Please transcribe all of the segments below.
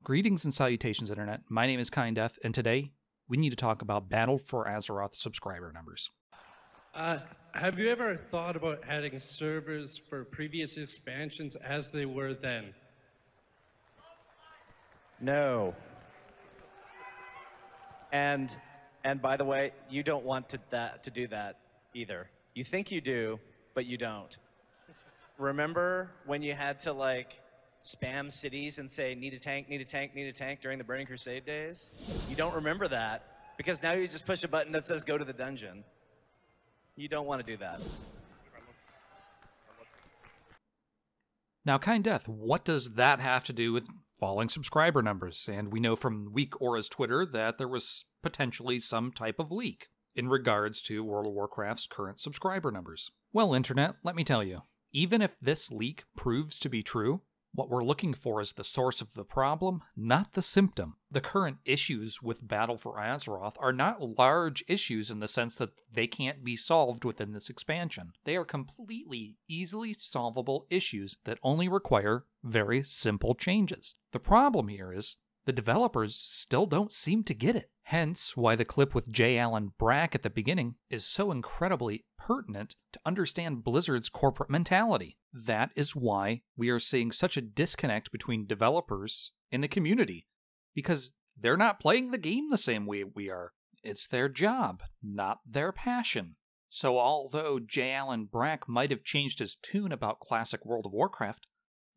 Greetings and salutations, Internet. My name is Kinddeath, and today we need to talk about Battle for Azeroth subscriber numbers. Have you ever thought about adding servers for previous expansions as they were then? No. And by the way, you don't want to do that either. You think you do, but you don't. Remember when you had to like spam cities and say need a tank, need a tank, need a tank during the Burning Crusade days? You don't remember that because now you just push a button that says go to the dungeon. You don't want to do that. Now, Kinddeath, what does that have to do with falling subscriber numbers? And we know from Weak Aura's Twitter that there was potentially some type of leak in regards to World of Warcraft's current subscriber numbers. Well, Internet, let me tell you, even if this leak proves to be true, what we're looking for is the source of the problem, not the symptom. The current issues with Battle for Azeroth are not large issues in the sense that they can't be solved within this expansion. They are completely easily solvable issues that only require very simple changes. The problem here is the developers still don't seem to get it. Hence why the clip with J. Allen Brack at the beginning is so incredibly pertinent to understand Blizzard's corporate mentality. That is why we are seeing such a disconnect between developers and the community, because they're not playing the game the same way we are. It's their job, not their passion. So although J. Allen Brack might have changed his tune about classic World of Warcraft,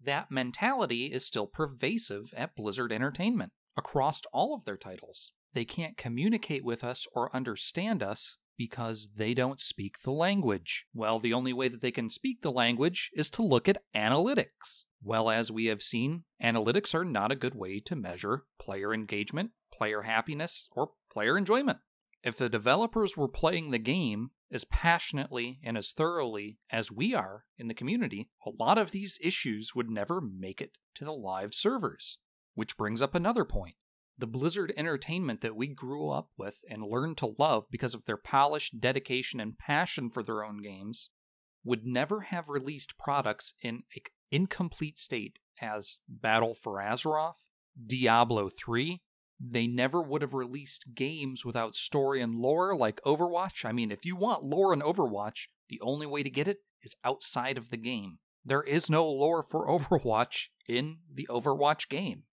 that mentality is still pervasive at Blizzard Entertainment, across all of their titles. They can't communicate with us or understand us because they don't speak the language. Well, the only way that they can speak the language is to look at analytics. Well, as we have seen, analytics are not a good way to measure player engagement, player happiness, or player enjoyment. If the developers were playing the game as passionately and as thoroughly as we are in the community, a lot of these issues would never make it to the live servers. Which brings up another point. The Blizzard Entertainment that we grew up with and learned to love because of their polished dedication and passion for their own games would never have released products in an incomplete state as Battle for Azeroth, Diablo 3. They never would have released games without story and lore like Overwatch. I mean, if you want lore in Overwatch, the only way to get it is outside of the game. There is no lore for Overwatch in the Overwatch game.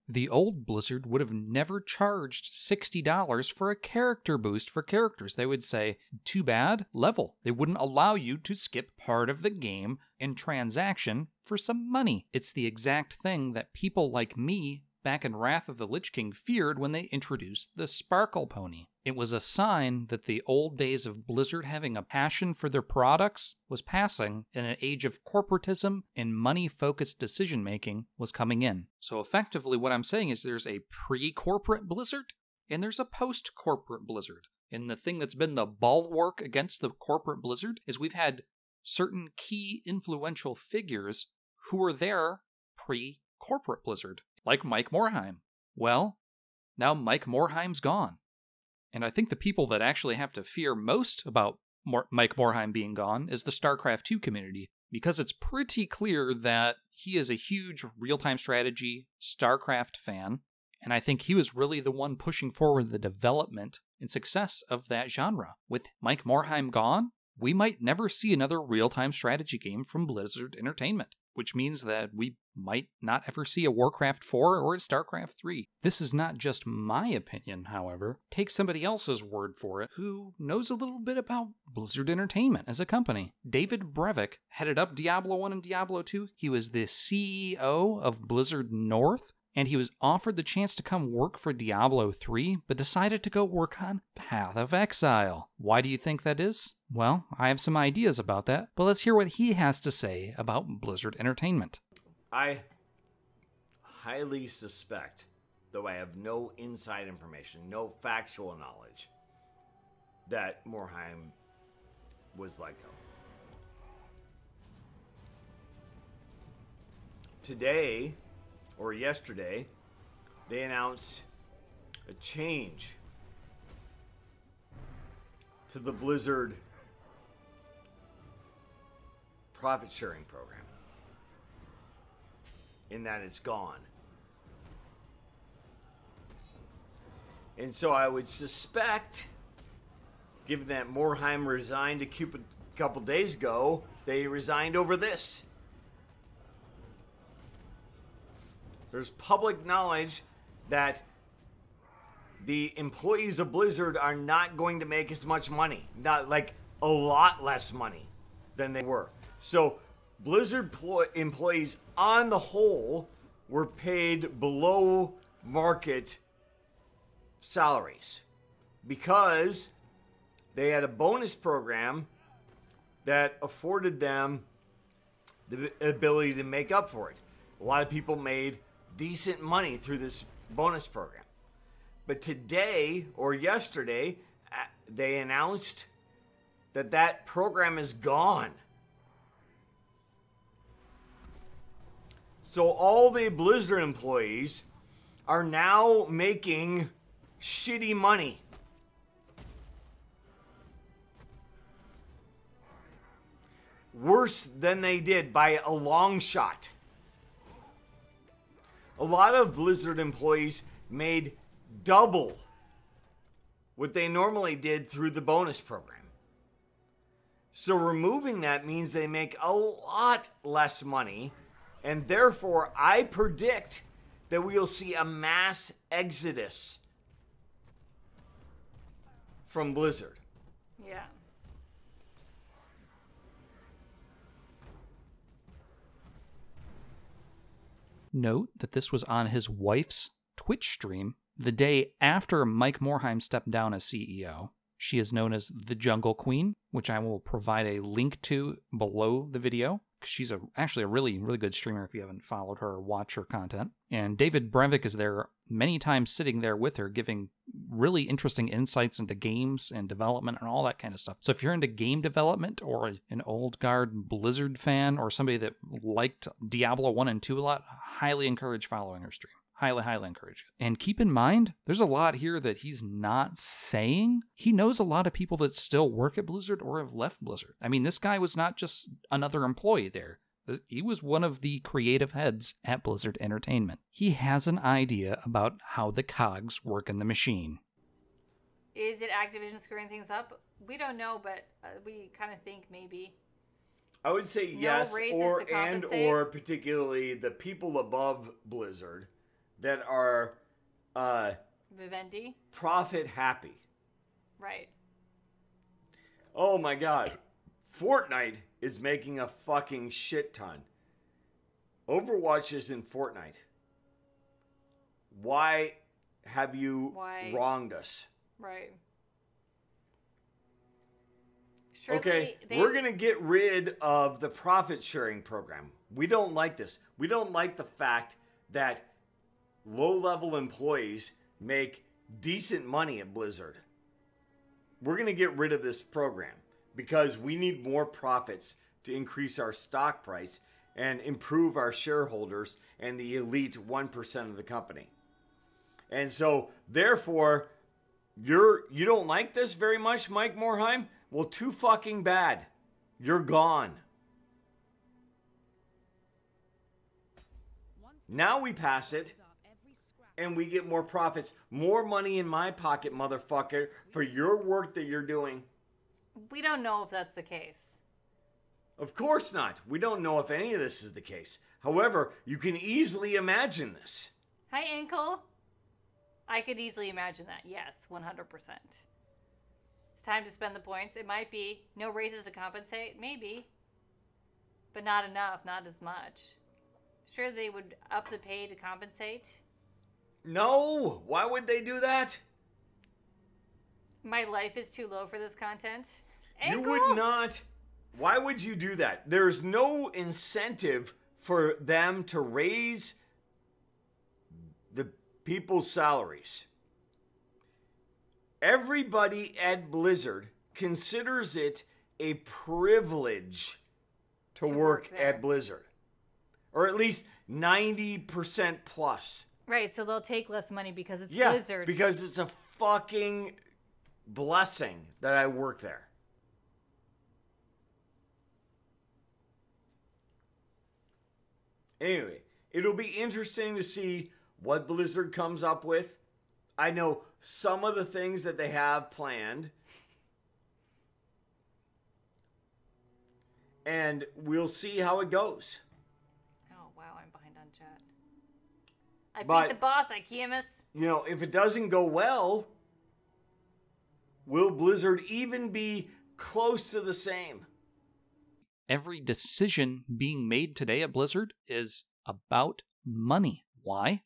The old Blizzard would have never charged $60 for a character boost for characters. They would say, too bad, level. They wouldn't allow you to skip part of the game in transaction for some money. It's the exact thing that people like me back in Wrath of the Lich King feared when they introduced the Sparkle Pony. It was a sign that the old days of Blizzard having a passion for their products was passing, and an age of corporatism and money-focused decision-making was coming in. So effectively what I'm saying is there's a pre-corporate Blizzard, and there's a post-corporate Blizzard. And the thing that's been the bulwark against the corporate Blizzard is we've had certain key influential figures who were there pre-corporate Blizzard, like Mike Morhaime. Well, now Mike Morhaime's gone. And I think the people that actually have to fear most about Mike Morhaime being gone is the StarCraft 2 community, because it's pretty clear that he is a huge real-time strategy StarCraft fan, and I think he was really the one pushing forward the development and success of that genre. With Mike Morhaime gone, we might never see another real-time strategy game from Blizzard Entertainment, which means that we might not ever see a Warcraft 4 or a StarCraft 3. This is not just my opinion, however. Take somebody else's word for it who knows a little bit about Blizzard Entertainment as a company. David Brevik headed up Diablo 1 and Diablo 2. He was the CEO of Blizzard North, and he was offered the chance to come work for Diablo 3, but decided to go work on Path of Exile. Why do you think that is? Well, I have some ideas about that, but let's hear what he has to say about Blizzard Entertainment. I highly suspect, though I have no inside information, no factual knowledge, that Morhaime was let go. Today, or yesterday, they announced a change to the Blizzard profit sharing program, in that it's gone. And so I would suspect, given that Morheim resigned a couple days ago, they resigned over this. There's public knowledge that the employees of Blizzard are not going to make as much money. Not like a lot less money than they were. So Blizzard employees on the whole were paid below market salaries because they had a bonus program that afforded them the ability to make up for it. A lot of people made decent money through this bonus program. But today or yesterday, they announced that that program is gone. So all the Blizzard employees are now making shitty money. Worse than they did by a long shot. A lot of Blizzard employees made double what they normally did through the bonus program. So removing that means they make a lot less money, and therefore I predict that we'll see a mass exodus from Blizzard. Yeah. Note that this was on his wife's Twitch stream the day after Mike Morheim stepped down as CEO. She is known as the Jungle Queen, which I will provide a link to below the video. She's actually a really, really good streamer if you haven't followed her or watched her content. And David Brevik is there many times sitting there with her, giving really interesting insights into games and development and all that kind of stuff. So if you're into game development or an old guard Blizzard fan or somebody that liked Diablo 1 and 2 a lot, highly encourage following her stream. Highly, highly encourage it. And keep in mind, there's a lot here that he's not saying. He knows a lot of people that still work at Blizzard or have left Blizzard. I mean, this guy was not just another employee there. He was one of the creative heads at Blizzard Entertainment. He has an idea about how the cogs work in the machine. Is it Activision screwing things up? We don't know, but we kind of think maybe. I would say No yes, raises or to and compensate? or particularly the people above Blizzard that are Vivendi? profit happy. Right. Oh my god. Fortnite is making a fucking shit ton. Overwatch is in Fortnite. Why have you wronged us? Right. Surely Okay, we're going to get rid of the profit sharing program. We don't like this. We don't like the fact that low-level employees make decent money at Blizzard. We're going to get rid of this program because we need more profits to increase our stock price and improve our shareholders and the elite 1% of the company. And so, therefore, you don't like this very much, Mike Morheim? Well, too fucking bad. You're gone. Now we pass it, and we get more profits. More money in my pocket, motherfucker, for your work that you're doing. We don't know if that's the case. Of course not. We don't know if any of this is the case. However, you can easily imagine this. Hi, Ankle. I could easily imagine that. Yes, 100%. It's time to spend the points. It might be no raises to compensate. Maybe. But not enough. Not as much. Sure, they would up the pay to compensate. No. Why would they do that? My life is too low for this content. Ankle? You would not. Why would you do that? There's no incentive for them to raise the people's salaries. Everybody at Blizzard considers it a privilege to work at Blizzard. Or at least 90% plus. Right, so they'll take less money because it's Yeah, Blizzard. because it's a fucking blessing that I work there. Anyway, it'll be interesting to see what Blizzard comes up with. I know some of the things that they have planned. And we'll see how it goes. Oh, wow, I'm behind on chat. I But- beat the boss, Ikemus. You know, if it doesn't go well, will Blizzard even be close to the same? Every decision being made today at Blizzard is about money. Why?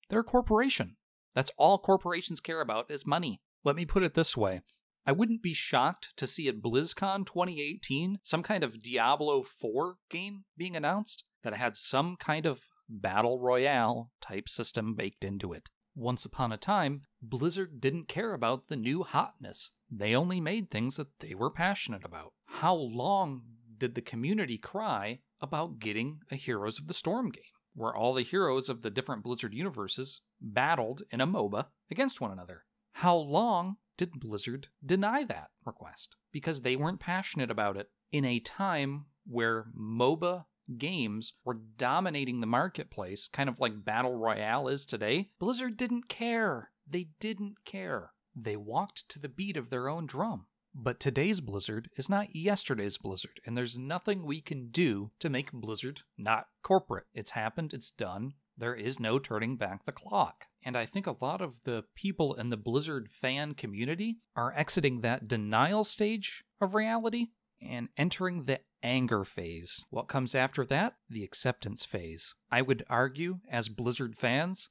They're a corporation. That's all corporations care about is money. Let me put it this way. I wouldn't be shocked to see at BlizzCon 2018 some kind of Diablo 4 game being announced that had some kind of battle royale type system baked into it. Once upon a time, Blizzard didn't care about the new hotness. They only made things that they were passionate about. How long did the community cry about getting a Heroes of the Storm game, where all the heroes of the different Blizzard universes battled in a MOBA against one another? How long did Blizzard deny that request? Because they weren't passionate about it. In a time where MOBA games were dominating the marketplace, kind of like Battle Royale is today, Blizzard didn't care. They didn't care. They walked to the beat of their own drum. But today's Blizzard is not yesterday's Blizzard, and there's nothing we can do to make Blizzard not corporate. It's happened, it's done. There is no turning back the clock. And I think a lot of the people in the Blizzard fan community are exiting that denial stage of reality and entering the anger phase. What comes after that? The acceptance phase. I would argue, as Blizzard fans,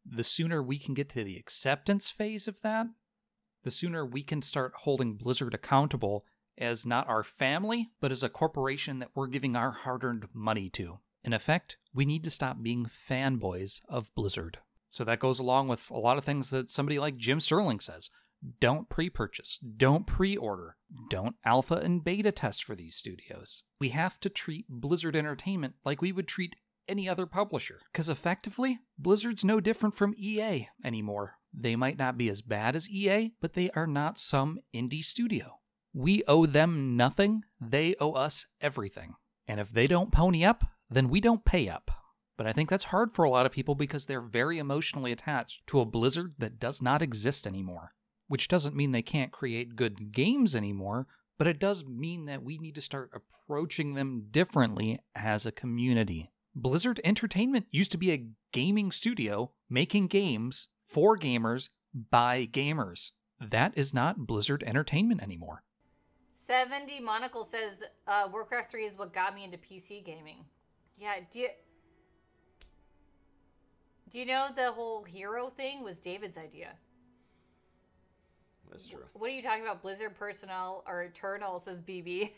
the sooner we can get to the acceptance phase of that, the sooner we can start holding Blizzard accountable as not our family, but as a corporation that we're giving our hard-earned money to. In effect, we need to stop being fanboys of Blizzard. So that goes along with a lot of things that somebody like Jim Sterling says. Don't pre-purchase, don't pre-order, don't alpha and beta test for these studios. We have to treat Blizzard Entertainment like we would treat any other publisher, because effectively, Blizzard's no different from EA anymore. They might not be as bad as EA, but they are not some indie studio. We owe them nothing, they owe us everything. And if they don't pony up, then we don't pay up. But I think that's hard for a lot of people because they're very emotionally attached to a Blizzard that does not exist anymore. Which doesn't mean they can't create good games anymore, but it does mean that we need to start approaching them differently as a community. Blizzard Entertainment used to be a gaming studio making games for gamers by gamers. That is not Blizzard Entertainment anymore. 70 Monocle says Warcraft 3 is what got me into PC gaming. Yeah, do you know the whole hero thing was David's idea? That's true. What are you talking about? Blizzard personnel are eternal, says BB.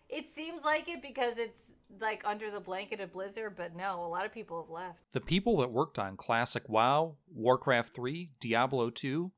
It seems like it because it's like under the blanket of Blizzard, but no, a lot of people have left. The people that worked on classic WoW, Warcraft 3, Diablo 2,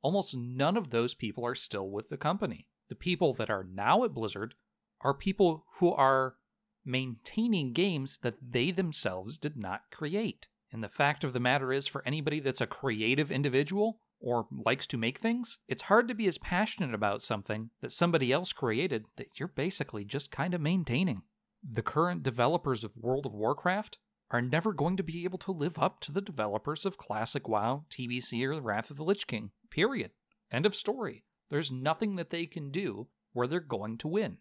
almost none of those people are still with the company. The people that are now at Blizzard are people who are maintaining games that they themselves did not create. And the fact of the matter is, for anybody that's a creative individual or likes to make things, it's hard to be as passionate about something that somebody else created that you're basically just kind of maintaining. The current developers of World of Warcraft are never going to be able to live up to the developers of Classic WoW, TBC, or Wrath of the Lich King. Period. End of story. There's nothing that they can do where they're going to win.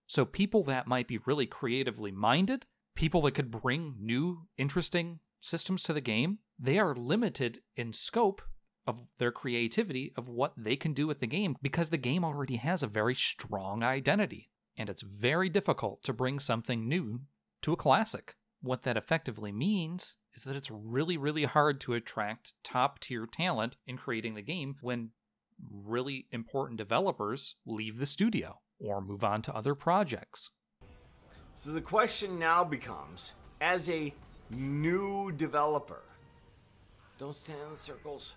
So people that might be really creatively minded, people that could bring new, interesting systems to the game, they are limited in scope of their creativity of what they can do with the game because the game already has a very strong identity. And it's very difficult to bring something new to a classic. What that effectively means is that it's really, really hard to attract top-tier talent in creating the game when really important developers leave the studio or move on to other projects. So the question now becomes, as a new developer, don't stand in the circles.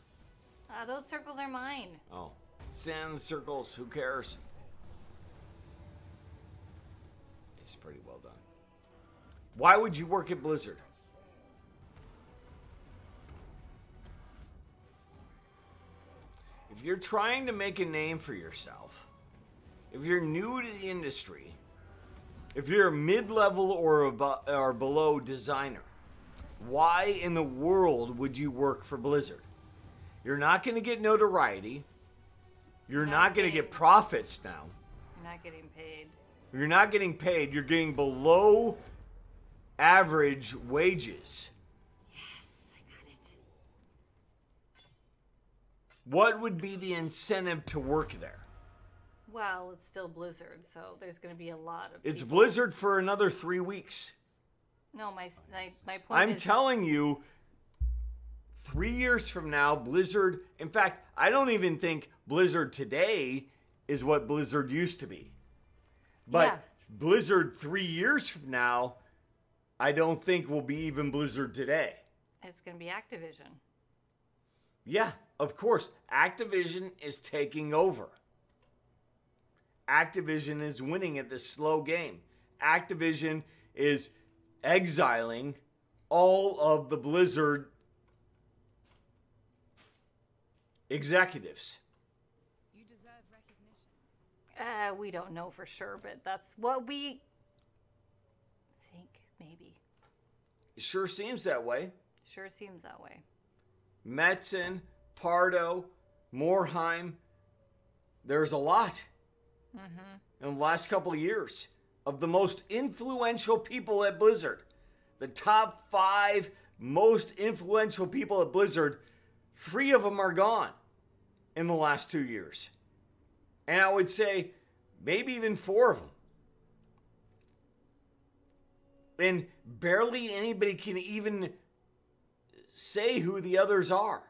Those circles are mine. Oh, stand in the circles. Who cares? It's pretty well done. Why would you work at Blizzard? If you're trying to make a name for yourself, if you're new to the industry, if you're a mid-level or below designer, Why in the world would you work for Blizzard? You're not going to get notoriety. You're not going to get profits now. You're not getting paid. You're not getting paid. You're getting below average wages. Yes, I got it. What would be the incentive to work there? Well, it's still Blizzard, so there's going to be a lot of It's people. Blizzard for another 3 weeks. No, my point I'm is... telling you, 3 years from now, Blizzard... In fact, I don't even think Blizzard today is what Blizzard used to be. But Yeah. Blizzard 3 years from now, I don't think will be even Blizzard today. It's going to be Activision. Yeah, of course. Activision is taking over. Activision is winning at this slow game. Activision is exiling all of the Blizzard executives. You deserve recognition. We don't know for sure, but that's what we think, maybe. It sure seems that way. Sure seems that way. Metzen, Pardo, Morheim. There's a lot in the last couple of years of the most influential people at Blizzard. The top 5 most influential people at Blizzard, 3 of them are gone in the last 2 years. And I would say maybe even 4 of them. And barely anybody can even say who the others are.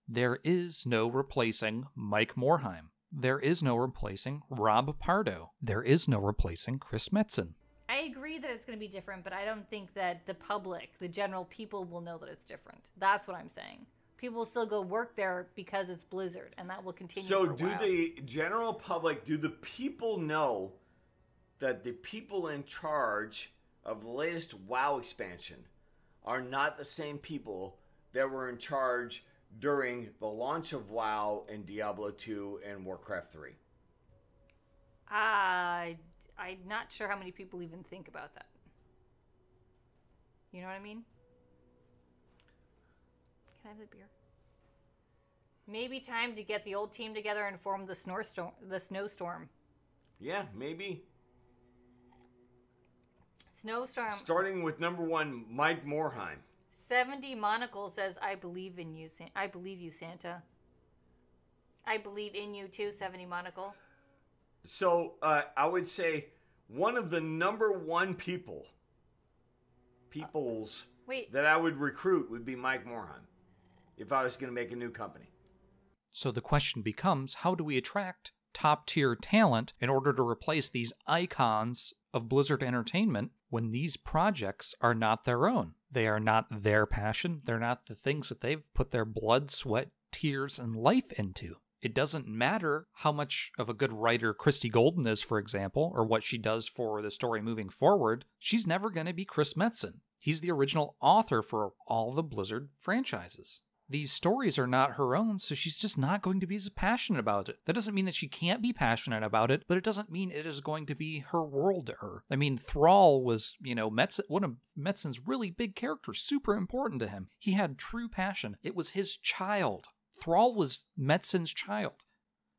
There is no replacing Mike Morheim. There is no replacing Rob Pardo. There is no replacing Chris Metzen. I agree that it's going to be different, but I don't think that the public, the general people, will know that it's different. That's what I'm saying. People will still go work there because it's Blizzard, and that will continue So for a do while. the general public, do the people know that the people in charge of the latest WoW expansion are not the same people that were in charge during the launch of WoW and Diablo 2 and Warcraft 3? I'm not sure how many people even think about that. You know what I mean? Can I have the beer? Maybe time to get the old team together and form the snowstorm. Yeah, maybe. Snowstorm. Starting with number 1, Mike Morheim. 70 Monocle says, I believe in you. I believe you, Santa. I believe in you too, 70 Monocle. So I would say one of the number 1 peoples Wait. that I would recruit would be Mike Morheim if I was going to make a new company. So the question becomes, how do we attract top-tier talent in order to replace these icons of Blizzard Entertainment when these projects are not their own? They are not their passion. They're not the things that they've put their blood, sweat, tears, and life into. It doesn't matter how much of a good writer Christy Golden is, for example, or what she does for the story moving forward. She's never going to be Chris Metzen. He's the original author for all the Blizzard franchises. These stories are not her own, so she's just not going to be as passionate about it. That doesn't mean that she can't be passionate about it, but it doesn't mean it is going to be her world to her. I mean, Thrall was, one of Metzen's really big characters, super important to him. He had true passion. It was his child. Thrall was Metzen's child.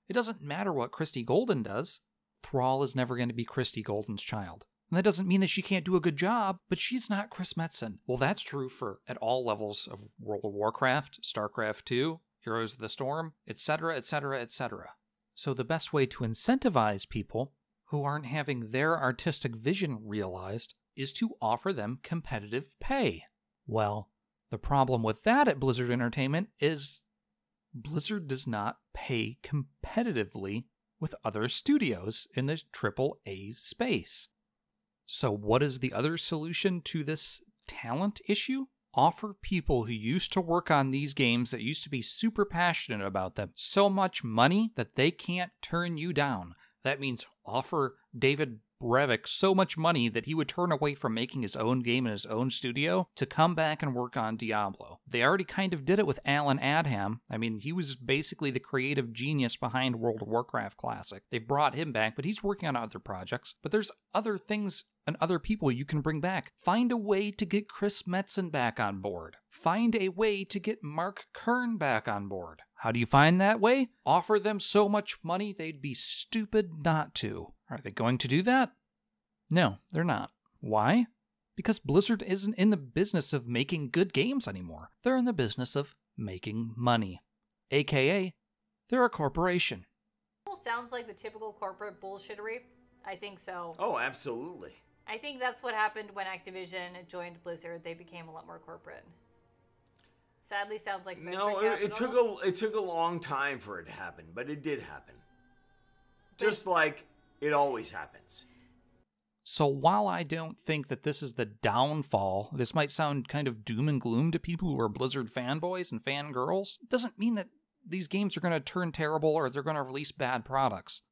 It doesn't matter what Christy Golden does. Thrall is never going to be Christy Golden's child. And that doesn't mean that she can't do a good job, but she's not Chris Metzen. Well, that's true for at all levels of World of Warcraft, StarCraft 2, Heroes of the Storm, etc., etc., etc. So the best way to incentivize people who aren't having their artistic vision realized is to offer them competitive pay. Well, the problem with that at Blizzard Entertainment is Blizzard does not pay competitively with other studios in the AAA space. So what is the other solution to this talent issue? Offer people who used to work on these games, that used to be super passionate about them, so much money that they can't turn you down. That means offer David Brevik so much money that he would turn away from making his own game in his own studio to come back and work on Diablo. They already kind of did it with Alan Adham. I mean, he was basically the creative genius behind World of Warcraft Classic. They've brought him back, but he's working on other projects. But there's other things and other people you can bring back. Find a way to get Chris Metzen back on board. Find a way to get Mark Kern back on board. How do you find that way? Offer them so much money they'd be stupid not to. Are they going to do that? No, they're not. Why? Because Blizzard isn't in the business of making good games anymore. They're in the business of making money. AKA, they're a corporation. Sounds like the typical corporate bullshittery. I think so. Oh, absolutely. I think that's what happened when Activision joined Blizzard. They became a lot more corporate. Sadly, sounds like venture capital. it took a long time for it to happen, but it did happen. Just like it always happens. So while I don't think that this is the downfall, this might sound kind of doom and gloom to people who are Blizzard fanboys and fangirls, it doesn't mean that these games are going to turn terrible or they're going to release bad products.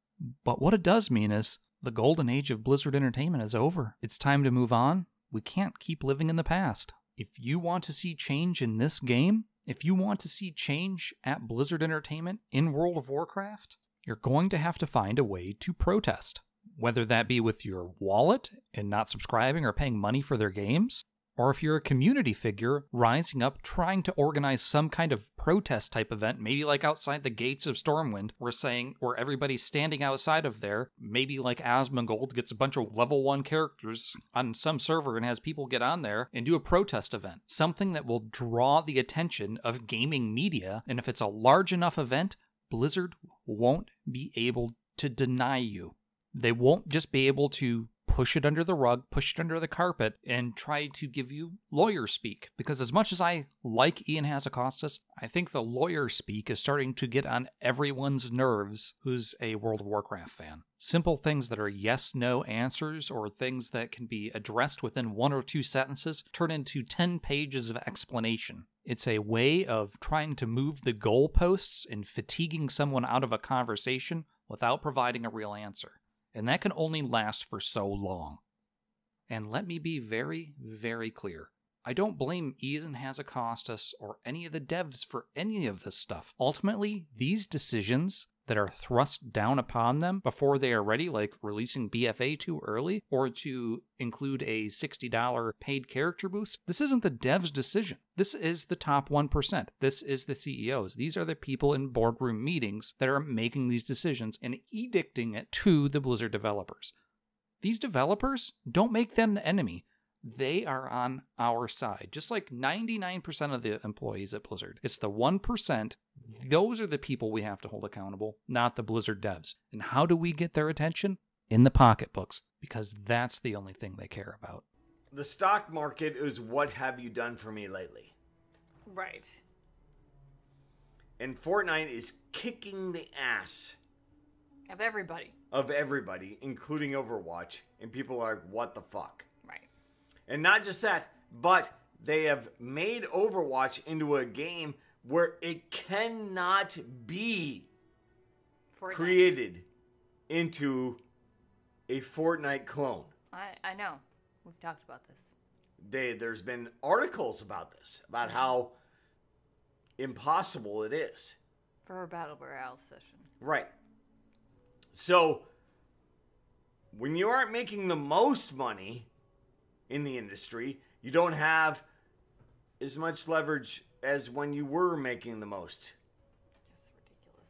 But what it does mean is the golden age of Blizzard Entertainment is over. It's time to move on. We can't keep living in the past. If you want to see change in this game, if you want to see change at Blizzard Entertainment in World of Warcraft, you're going to have to find a way to protest. Whether that be with your wallet and not subscribing or paying money for their games, or if you're a community figure rising up trying to organize some kind of protest type event, maybe like outside the gates of Stormwind, where everybody's standing outside of there, maybe like Asmongold gets a bunch of level 1 characters on some server and has people get on there and do a protest event. Something that will draw the attention of gaming media, and if it's a large enough event, Blizzard won't be able to deny you. They won't just be able to push it under the rug, push it under the carpet, and try to give you lawyer speak. Because as much as I like Ian Hazzikostas, I think the lawyer speak is starting to get on everyone's nerves who's a World of Warcraft fan. Simple things that are yes-no answers or things that can be addressed within 1 or 2 sentences turn into 10 pages of explanation. It's a way of trying to move the goalposts and fatiguing someone out of a conversation without providing a real answer. And that can only last for so long. And let me be very, very clear. I don't blame Ian Hazzikostas or any of the devs for any of this stuff. Ultimately, these decisions that are thrust down upon them before they are ready, like releasing BFA too early, or to include a $60 paid character boost, this isn't the devs' decision. This is the top 1%. This is the CEOs. These are the people in boardroom meetings that are making these decisions and edicting it to the Blizzard developers. These developers, don't make them the enemy. They are on our side, just like 99% of the employees at Blizzard. It's the 1%. Those are the people we have to hold accountable, not the Blizzard devs. And how do we get their attention? In the pocketbooks, because that's the only thing they care about. The stock market is what have you done for me lately? Right. And Fortnite is kicking the ass Of everybody. Of everybody, including Overwatch. And people are like, what the fuck? Right. And not just that, but they have made Overwatch into a game where it cannot be created into a Fortnite clone. I know. We've talked about this. There's been articles about this, about how impossible it is. For her Battle Royale session. Right. So, when you aren't making the most money in the industry, you don't have as much leverage as when you were making the most. It's ridiculous.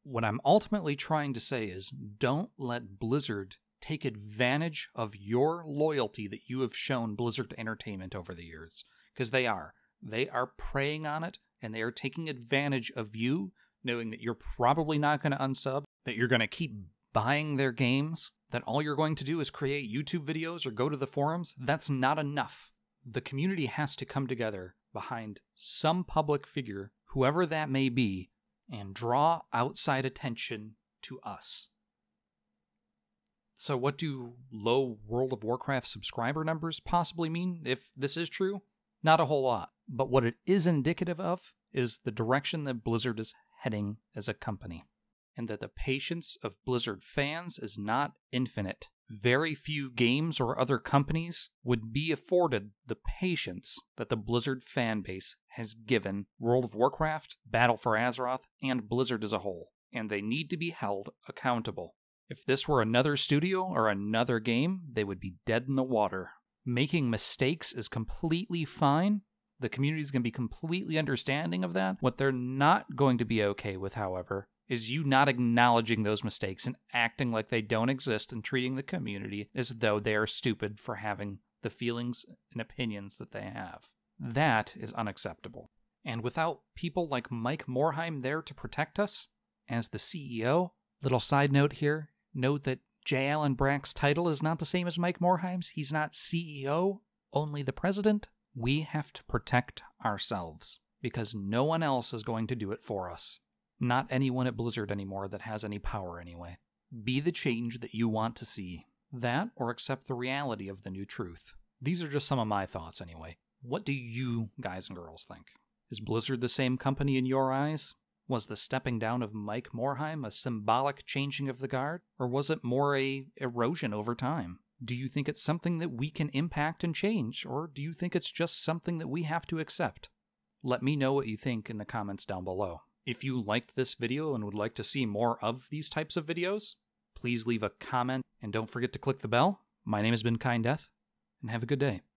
What I'm ultimately trying to say is don't let Blizzard take advantage of your loyalty that you have shown Blizzard Entertainment over the years. Because they are. They are preying on it, and they are taking advantage of you, knowing that you're probably not going to unsub, that you're going to keep buying their games, that all you're going to do is create YouTube videos or go to the forums. That's not enough. The community has to come together behind some public figure, whoever that may be, and draw outside attention to us. So what do low World of Warcraft subscriber numbers possibly mean if this is true? Not a whole lot. But what it is indicative of is the direction that Blizzard is heading as a company. And that the patience of Blizzard fans is not infinite. very few games or other companies would be afforded the patience that the Blizzard fanbase has given World of Warcraft, Battle for Azeroth, and Blizzard as a whole, and they need to be held accountable. If this were another studio or another game, they would be dead in the water. Making mistakes is completely fine. The community is going to be completely understanding of that. What they're not going to be okay with, however, is you not acknowledging those mistakes and acting like they don't exist and treating the community as though they are stupid for having the feelings and opinions that they have. That is unacceptable. And without people like Mike Morhaime there to protect us, as the CEO, little side note here, note that J. Allen Brack's title is not the same as Mike Morhaime's. He's not CEO, only the president. We have to protect ourselves, because no one else is going to do it for us. Not anyone at Blizzard anymore that has any power anyway. Be the change that you want to see. That, or accept the reality of the new truth. These are just some of my thoughts anyway. What do you guys and girls think? Is Blizzard the same company in your eyes? Was the stepping down of Mike Morhaime a symbolic changing of the guard, or was it more a erosion over time? Do you think it's something that we can impact and change, or do you think it's just something that we have to accept? Let me know what you think in the comments down below. If you liked this video and would like to see more of these types of videos, please leave a comment and don't forget to click the bell. My name has been Kind Death, and have a good day.